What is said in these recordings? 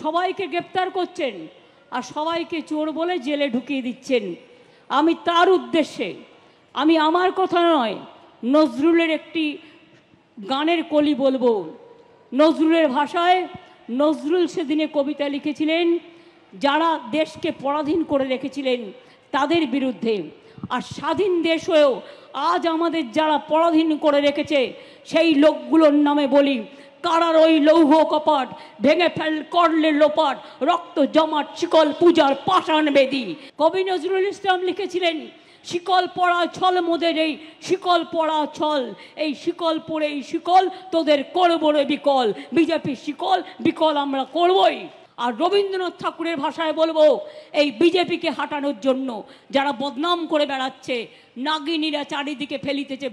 সবাইকে গ্রেপ্তার করছেন আর সবাইকে চোর বলে জেলে ঢুকিয়ে দিচ্ছেন। আমি তার উদ্দেশ্যে, আমি আমার কথা নয়, নজরুলের একটি গানের কলি বলবো। নজরুলের ভাষায় নজরুল সেদিনে কবিতা লিখেছিলেন যারা দেশকে পরাধীন করে রেখেছিলেন তাদের বিরুদ্ধে। আর স্বাধীন দেশ হয়েও আজ আমাদের যারা পরাধীন করে রেখেছে সেই লোকগুলোর নামে বলি, কারার ওই লৌহ কপাট ভেঙে ফেল করলে লোপাট, রক্ত জমাট শিকল পূজার পাষাণ বেদি। কবি নজরুল ইসলাম লিখেছিলেন, শিকল পড়া ছল মোদের এই শিকল পড়া ছল, এই শিকল পড়ে এই শিকল তোদের করবো রে বিকল, বিজেপি শিকল বিকল আমরা করবই। আর রবীন্দ্রনাথ ঠাকুরের ভাষায় বলবো, এই বিজেপিকে হাঁটানোর জন্য যারা বদনাম করে বেড়াচ্ছে, নাগিনীরা চারিদিকে ফেলিতেছে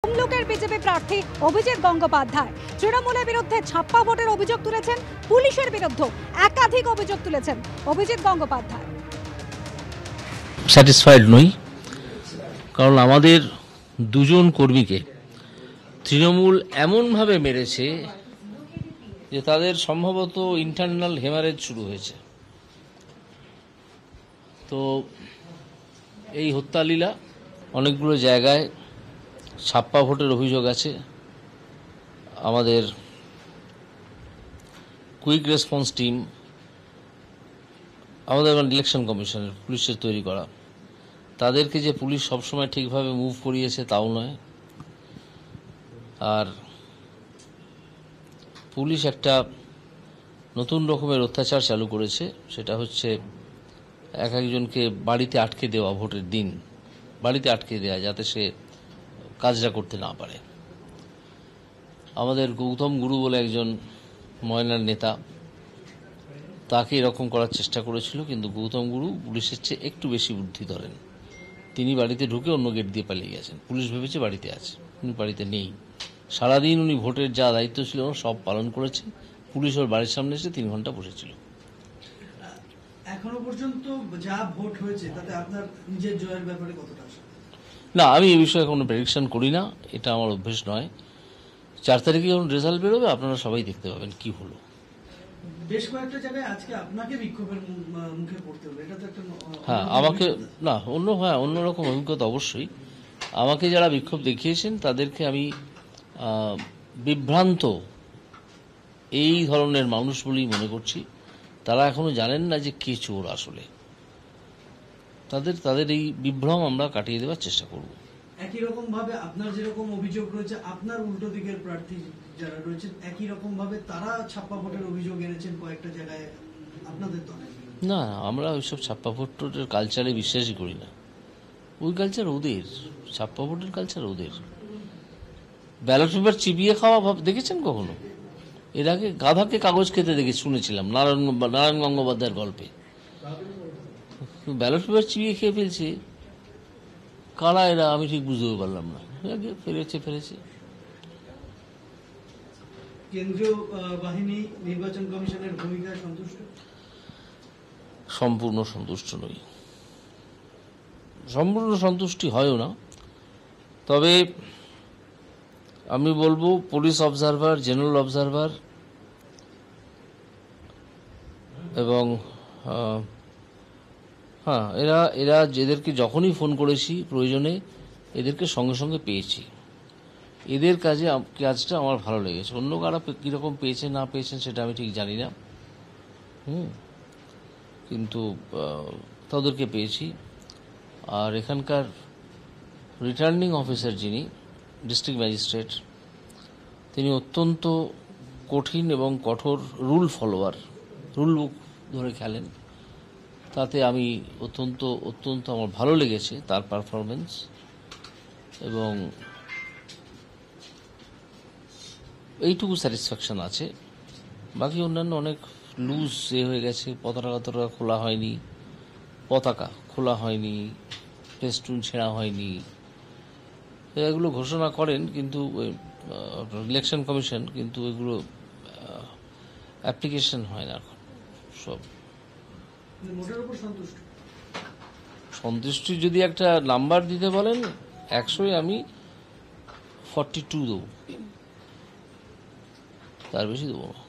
তমলুকের বিজেপি প্রার্থী অভিজিৎ গঙ্গোপাধ্যায় তৃণমূলের বিরুদ্ধে ছাপ্পা ভোটের অভিযোগ তুলেছেন, পুলিশের বিরুদ্ধে একাধিক অভিযোগ তুলেছেন অভিজিৎ গঙ্গোপাধ্যায়। স্যাটিসফাইড নই, কারণ আমাদের দুজন কর্মীকে তৃণমূল এমনভাবে মেরেছে যে তাদের সম্ভবত ইন্টারনাল হেমারেজ শুরু হয়েছে। তো এই হত্যালীলা, অনেকগুলো জায়গায় ছাপ্পা ভোটের অভিযোগ আছে। আমাদের কুইক রেসপন্স টিম, আমাদের ইলেকশন কমিশনের পুলিশের তৈরি করা, তাদেরকে যে পুলিশ সবসময় ঠিকভাবে মুভ করিয়েছে তাও নয়। আর পুলিশ একটা নতুন রকমের অত্যাচার চালু করেছে, সেটা হচ্ছে এক একজনকে বাড়িতে আটকে দেওয়া, ভোটের দিন বাড়িতে আটকে দেওয়া যাতে সে কাজটা করতে না পারে। আমাদের গৌতম গুরু বলে একজন ময়নার নেতা, তাকে এরকম করার চেষ্টা করেছিল, কিন্তু গৌতম গুরু পুলিশের চেয়ে একটু বেশি বুদ্ধি ধরেন। তিনি বাড়িতে ঢুকে অন্য গেট দিয়ে পালিয়ে গেছেন। পুলিশ ভেবেছে বাড়িতে আছে, উনি বাড়িতে নেই। সারাদিন উনি ভোটের যা দায়িত্ব ছিল সব পালন করেছেন। পুলিশ ওর বাড়ির সামনে এসে 3 ঘন্টা বসেছিল। এখনো পর্যন্ত যা ভোট হয়েছে তাতে আপনার নিজের জয়ের ব্যাপারে কতটা আশা? না, আমি এই বিষয়ে কোনো প্রেডিকশন করি না, এটা আমার অভ্যেস নয়। 4 তারিখে যখন রেজাল্ট বেরোবে আপনারা সবাই দেখতে পাবেন কি হলো। বেশ কয়েকটা জায়গায় আজকে আপনাকে বিক্ষোভের মুখে পড়তে হলো, এটা তো একটা হ্যাঁ, আমাকে না অন্যরকম অভিজ্ঞতা অবশ্যই। আমাকে যারা বিক্ষোভ দেখিয়েছেন তাদেরকে আমি বিভ্রান্ত এই ধরনের মানুষ বলেই মনে করছি। তারা এখনো জানেন না যে কে চোর আসলে। তাদের এই বিভ্রম আমরা কাটিয়ে দেওয়ার চেষ্টা করব। একই রকম ভাবে আপনার যেরকম অভিযোগ রয়েছে, আপনার উল্টো দিকের প্রার্থী যারা রয়েছেন একই রকম ভাবে তারা ছাপ্পা ভোটের অভিযোগ এনেছেন কয়েকটা জায়গায় আপনাদের দলে। না, আমরা ওইসব ছাপ্পা ভোটের কালচারে বিশ্বাসই করি না। ওই কালচার ওদের, ছাপ্পা ভোটের কালচার ওদের। ব্যালট পেপার চিবিয়ে খাওয়া দেখেছেন কখনো? এর আগে গাধাকে কাগজ খেতে দেখে শুনেছিলাম নারায়ণ গঙ্গোপাধ্যায়ের গল্পে। ব্যালট পেপার চিবিয়ে খেয়ে ফেলছে কারা এরা, আমি ঠিক বুঝতে পারলাম না। ফেলেছে। কেন্দ্রীয় বাহিনী নির্বাচন কমিশনের ভূমিকায় সন্তুষ্ট? সম্পূর্ণ সন্তুষ্ট নই, সম্পূর্ণ সন্তুষ্টি হয়ও না। তবে আমি বলবো পুলিশ অবজারভার, জেনারেল অবজারভার এবং হ্যাঁ এরা এদেরকে যখনই ফোন করেছি প্রয়োজনে এদেরকে সঙ্গে সঙ্গে পেয়েছি। এদের কাজটা আমার ভালো লেগেছে। অন্য কারা কীরকম পেয়েছে না পেয়েছেন সেটা আমি ঠিক জানি না, কিন্তু তাদেরকে পেয়েছি। আর এখানকার রিটার্নিং অফিসার যিনি, ডিস্ট্রিক্ট ম্যাজিস্ট্রেট, তিনি অত্যন্ত কঠিন এবং কঠোর রুল ফলোয়ার, রুল বুক ধরে খেলেন। তাতে আমি অত্যন্ত আমার ভালো লেগেছে তার পারফরমেন্স, এবং এইটুকু স্যাটিসফ্যাকশন আছে। বাকি অন্যান্য অনেক লুজ হয়ে গেছে, পতাকা খোলা হয়নি, ফেস্টুন ছেঁড়া হয়নি, এগুলো ঘোষণা করেন কিন্তু ইলেকশন কমিশন, কিন্তু এগুলো অ্যাপ্লিকেশন হয় না এখন। সব মোটের উপর সন্তুষ্টি যদি একটা নাম্বার দিতে বলেন 100-এ আমি 42 দেবো, তার বেশি দেবো না।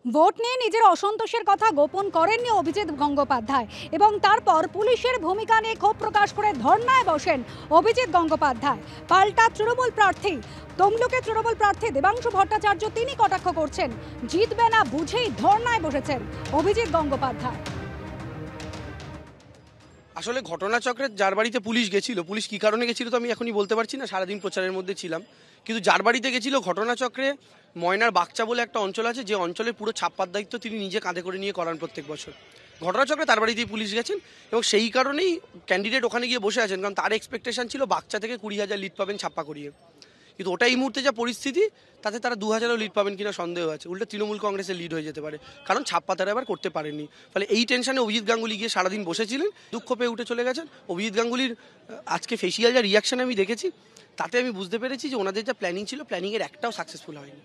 ভোট নিয়ে নিজের অসন্তোষের কথা গোপন করেননি অভিজিৎ গঙ্গোপাধ্যায় এবং তারপর পুলিশের ভূমিকা নিয়ে ক্ষোভ প্রকাশ করে ধর্নায় বসেন অভিজিৎ গঙ্গোপাধ্যায়। পাল্টা তৃণমূল প্রার্থী তমলুকের তৃণমূল প্রার্থী দেবাংশু ভট্টাচার্য তিনি কটাক্ষ করছেন, জিতবে না বুঝেই ধর্নায় বসেছেন অভিজিৎ গঙ্গোপাধ্যায়। আসলে ঘটনাচক্রে যার বাড়িতে পুলিশ গেছিল, পুলিশ কী কারণে গেছিল তো আমি এখনই বলতে পারছি না, সারাদিন প্রচারের মধ্যে ছিলাম, কিন্তু যার বাড়িতে গেছিল ঘটনাচক্রে ময়নার বাগচা বলে একটা অঞ্চল আছে, যে অঞ্চলের পুরো ছাপ্পার দায়িত্ব তিনি নিজে কাঁধে করে নিয়ে করান প্রত্যেক বছর। ঘটনাচক্রে তার বাড়িতেই পুলিশ গেছেন এবং সেই কারণেই ক্যান্ডিডেট ওখানে গিয়ে বসে আছেন, কারণ তার এক্সপেকটেশন ছিল বাগচা থেকে 20,000 লিড পাবেন ছাপ্পা করিয়ে। কিন্তু ওটা এই মুহূর্তে যা পরিস্থিতি, তাতে তারা 2,000ও লিড পাবেন কিনা সন্দেহ আছে। উল্টো তৃণমূল কংগ্রেসের লিড হয়ে যেতে পারে, কারণ ছাপ্পা তারা এবার করতে পারেননি। ফলে এই টেনশনে অভিজিৎ গাঙ্গুলি গিয়ে সারাদিন বসেছিলেন, দুঃখ পেয়ে উঠে চলে গেছেন। অভিজিৎ গাঙ্গুলির আজকে ফেসিয়াল যা রিয়াকশন আমি দেখেছি, তাতে আমি বুঝতে পেরেছি যে ওনাদের যা প্ল্যানিং ছিল, প্ল্যানিংয়ের একটাও সাকসেসফুল হয়নি।